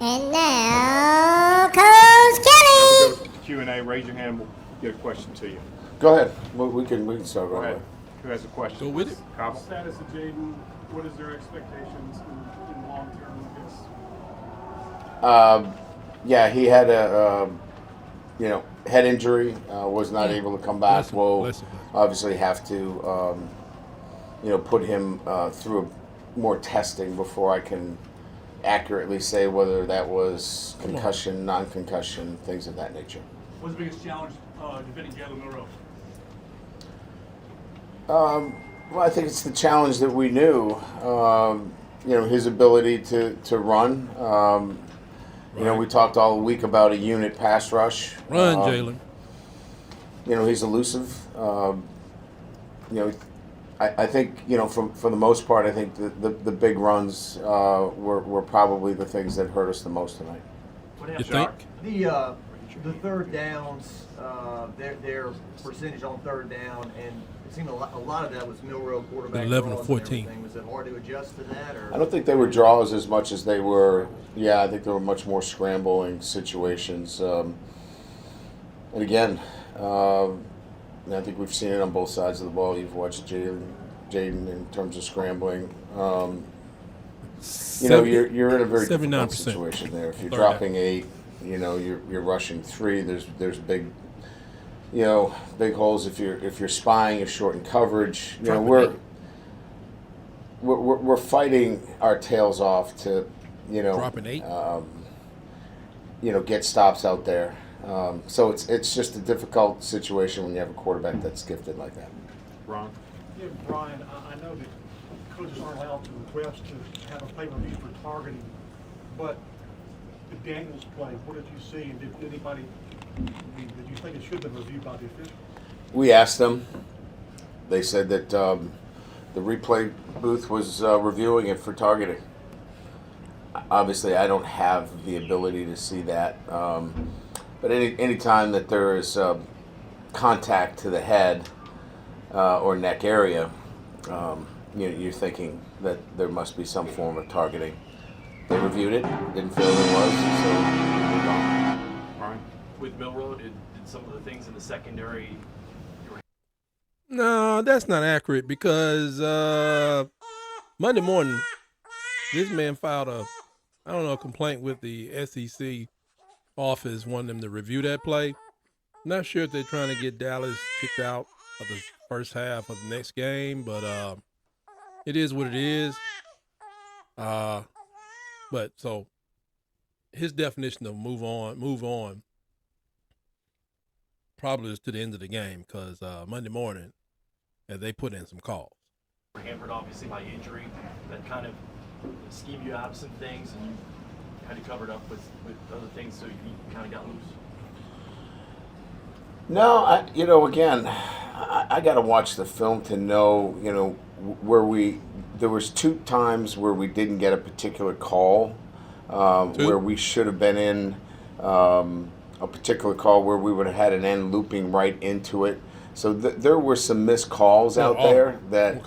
And now, Coach Kenny. Go to Q&A. Raise your hand. We'll get a question to you. Go ahead. We can start Go right ahead. away. Who has a question? Go with it. Cobble? Status of Jayden. What is their expectations in long term, I guess? Yeah, he had a head injury. Was not able to come back. We'll obviously have to put him through more testing before I can accurately say whether that was concussion, non-concussion, things of that nature. What's the biggest challenge defending Jalen Milroe? Well, I think it's the challenge that we knew. His ability to run. We talked all week about a unit pass rush. Run, Jaylen. He's elusive. I think for the most part, I think the big runs were probably the things that hurt us the most tonight. You think? The third downs, their percentage on third down, and it seemed a lot of that was Milroe quarterback 11 to draws 14. and was it hard to adjust to that? Or? I don't think they were draws as much as they were. Yeah, I think there were much more scrambling situations. And again, I think we've seen it on both sides of the ball. You've watched Jayden in terms of scrambling. You're in a very difficult situation there. If you're dropping 8, you're rushing 3. There's big holes. If you're spying, you're short in coverage. We're fighting our tails off to dropping 8. Get stops out there. So it's just a difficult situation when you have a quarterback that's gifted like that. Ron? Yeah, Brian, I know that coaches aren't allowed to request to have a play review for targeting, but the Daniels play, what did you see, and did you think it should have been reviewed by the officials? We asked them. They said that the replay booth was reviewing it for targeting. Obviously, I don't have the ability to see that. But any time that there is contact to the head or neck area, you're thinking that there must be some form of targeting. They reviewed it, didn't feel there was, so moved on. Brian? With Milroe, did some of the things in the secondary? No, that's not accurate because Monday morning, this man filed a complaint with the SEC office wanting them to review that play. Not sure if they're trying to get Dallas kicked out of the first half of the next game, but it is what it is. But so his definition of move on, probably is to the end of the game because Monday morning they put in some calls. We're hampered obviously by injury that kind of schemed you out of some things, and you had to cover it up with other things, so you kind of got loose. No, I got to watch the film to know, where there was 2 times where we didn't get a particular call, where we should have been in a particular call where we would have had an end looping right into it. So there were some missed calls out there that,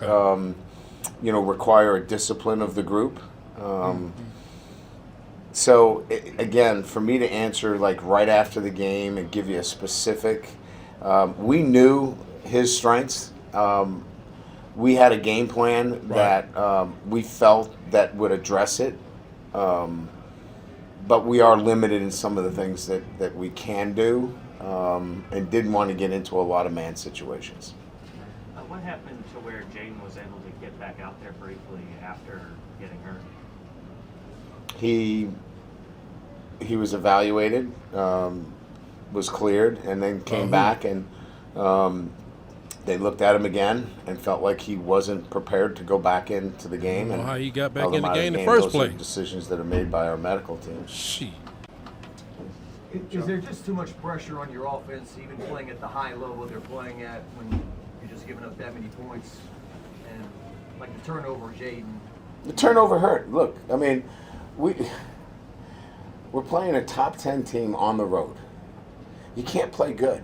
require a discipline of the group. So, again, for me to answer like right after the game and give you a specific, we knew his strengths. We had a game plan that we felt that would address it. But we are limited in some of the things that we can do and didn't want to get into a lot of man situations. What happened to where Jayden was able to get back out there briefly after getting hurt? He was evaluated, was cleared, and then came back, and they looked at him again and felt like he wasn't prepared to go back into the game. And how he got back held in him the out of game in the first Those are place. decisions that are made by our medical team. Shit. Is there just too much pressure on your offense, even playing at the high level they're playing at, when you're just giving up that many points? And like the turnover, Jayden. The turnover hurt. Look, I mean, we're playing a top 10 team on the road. You can't play good.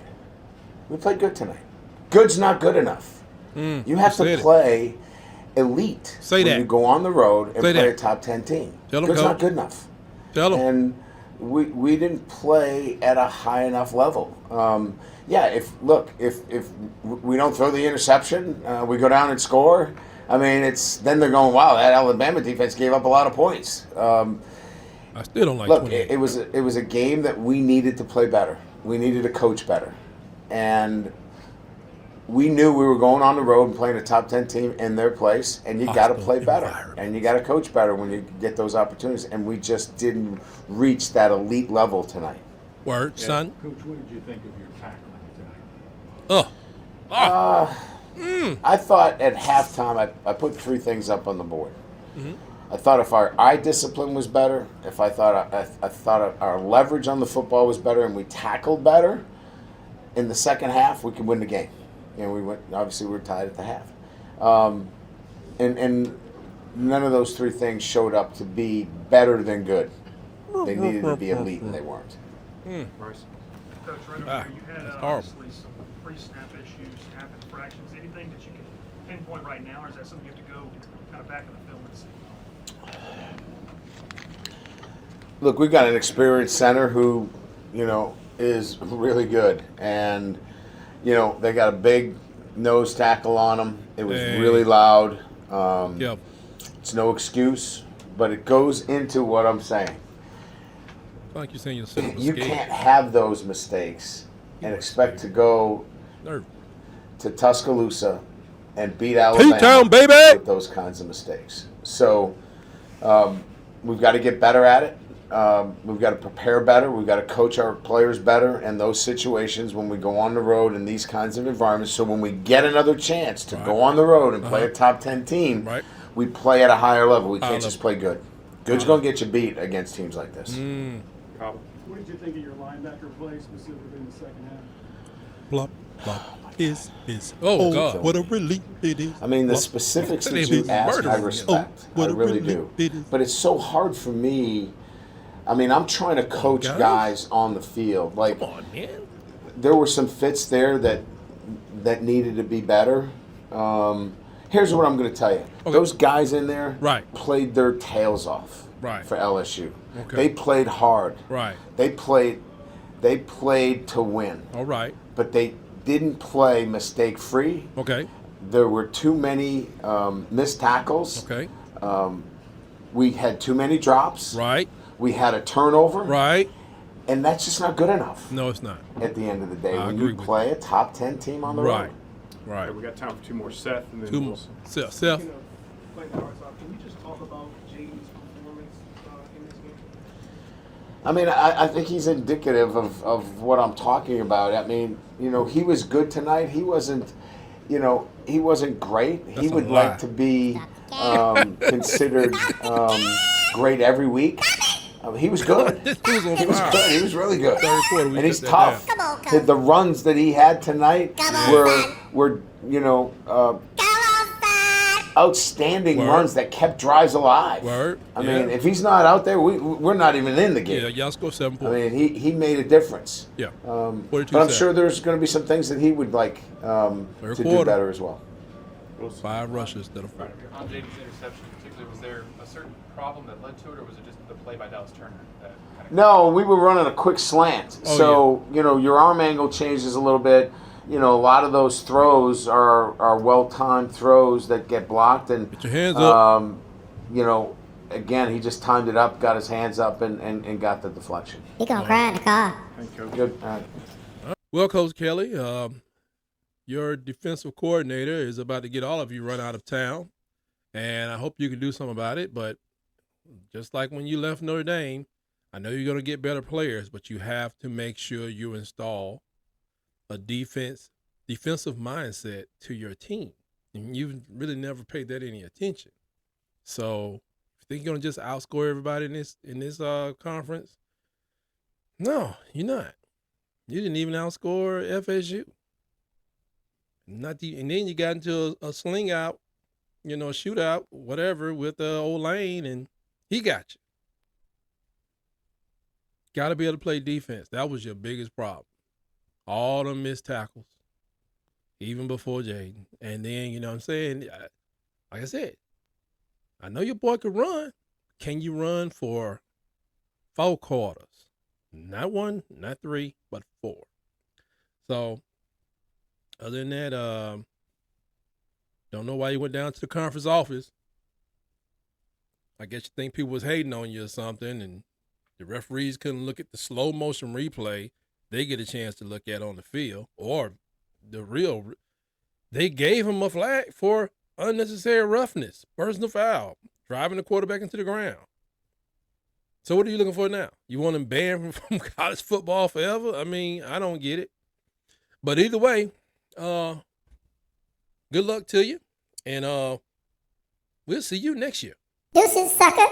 We played good tonight. Good's not good enough. You have to play elite when you go on the road and play a top 10 team. Tell them, Good's Coach. not good enough. Tell 'em. And we didn't play at a high enough level. If we don't throw the interception, we go down and score. I mean, then they're going, wow, that Alabama defense gave up a lot of points. I still don't like Look, 28. it was a game that we needed to play better. We needed to coach better, and we knew we were going on the road and playing a top 10 team in their place, and you got to Hostile play better, environment. and you got to coach better when you get those opportunities. And we just didn't reach that elite level tonight. Word, son. Coach, what did you think of your tackling tonight? I thought at halftime I put 3 things up on the board. Mm-hmm. I thought if our eye discipline was better, if I thought our leverage on the football was better, and we tackled better in the second half, we could win the game. We went. Obviously, we were tied at the half, and none of those 3 things showed up to be better than good. They needed to be elite, and they weren't. Bryce? Coach, right over Ah, there, you had that's horrible. obviously some pre-snap issues, snap infractions. Anything that you can pinpoint right now, or is that something you have to go kind of back in the film and see? Look, we've got an experienced center who, is really good, and they got a big nose tackle on him. It was Hey. really loud. Yep. It's no excuse, but it goes into what I'm saying. Like you're saying, you're sitting You can't have those mistakes and expect to go Nerve. to Tuscaloosa and beat Alabama T-Town, baby! with those kinds of mistakes. So we've got to get better at it. We've got to prepare better. We've got to coach our players better in those situations when we go on the road in these kinds of environments. So when we get another chance to go on the road and play a top 10 team, Right. we play at a higher level. We Higher can't just level. play good. Good's going to get you beat against teams like this. Cobble? What did you think of your linebacker play specifically in the second half? Blop, blop. Oh, God. What a relief it is. I mean, the Blop. specifics That that is you ask, I murdering. respect. Oh, what I a really relief do. it is. But it's so hard for me. I mean, I'm trying to coach guys. guys on the field. Like, Come on, man. there were some fits there that needed to be better. Here's what I'm going to tell you. Okay. Those guys in there Right. played their tails off Right. for LSU. Okay. They played hard. Right. They played to win. All right. But they didn't play mistake-free. Okay. There were too many missed tackles. Okay. We had too many drops. Right. We had a turnover. Right. And that's just not good enough No, it's not. at the end of the day I when agree you with play a top 10 team on the Right. road. Right. Okay, we got time for 2 more. Seth, and then 2 more. Wilson. Seth. Speaking of playing the hearts out, can we just talk about Jayden's performance in this game? I mean, I think he's indicative of what I'm talking about. I mean, he was good tonight. He wasn't, he wasn't great. He That's a would lie. like to be considered great every week. He was good. This dude's on He was fire. good. He was really good. Third quarter, we And he's got that tough. down. Come on, Coach. The runs that he had tonight Come on, were son. were Go outside. outstanding Word. runs that kept drives alive. Word. I Yeah. mean, if he's not out there, we're not even in the game. Yeah, y'all score 7 I points. mean, he made a difference. Yeah. But I'm 42 sure there's going to be some things that he would like to do quarter. better as well. Wilson. 5 rushes instead of 4. On Jayden's interception, particularly, was there a certain problem that led to it, or was it just the play by Dallas Turner that kind of? No, we were running a quick slant. Oh, So, your arm angle changes a little bit. A lot of those throws are well-timed throws that get blocked. And, Get your hands up. Again, he just timed it up, got his hands up, and got the deflection. He gonna cry in the car. Thank you, Coach. Good. All right. Well, Coach Kelly, your defensive coordinator is about to get all of you run out of town, and I hope you can do something about it. But just like when you left Notre Dame, I know you're going to get better players, but you have to make sure you install a defensive mindset to your team. And you've really never paid that any attention. So if you think you're going to just outscore everybody in this conference, no, you're not. You didn't even outscore FSU. And then you got into a sling out, a shootout, whatever, with old Lane, and he got you. Got to be able to play defense. That was your biggest problem. All the missed tackles, even before Jayden. And then, you know what I'm saying? Like I said, I know your boy could run. Can you run for 4 quarters. Not 1, not 3, but 4. So, other than that, don't know why you went down to the conference office. I guess you think people was hating on you or something, and the referees couldn't look at the slow motion replay they get a chance to look at on the field, or they gave him a flag for unnecessary roughness, personal foul, driving the quarterback into the ground. So what are you looking for now? You want him banned from college football forever? I mean, I don't get it. But either way, good luck to you, and we'll see you next year. Deuces, sucker.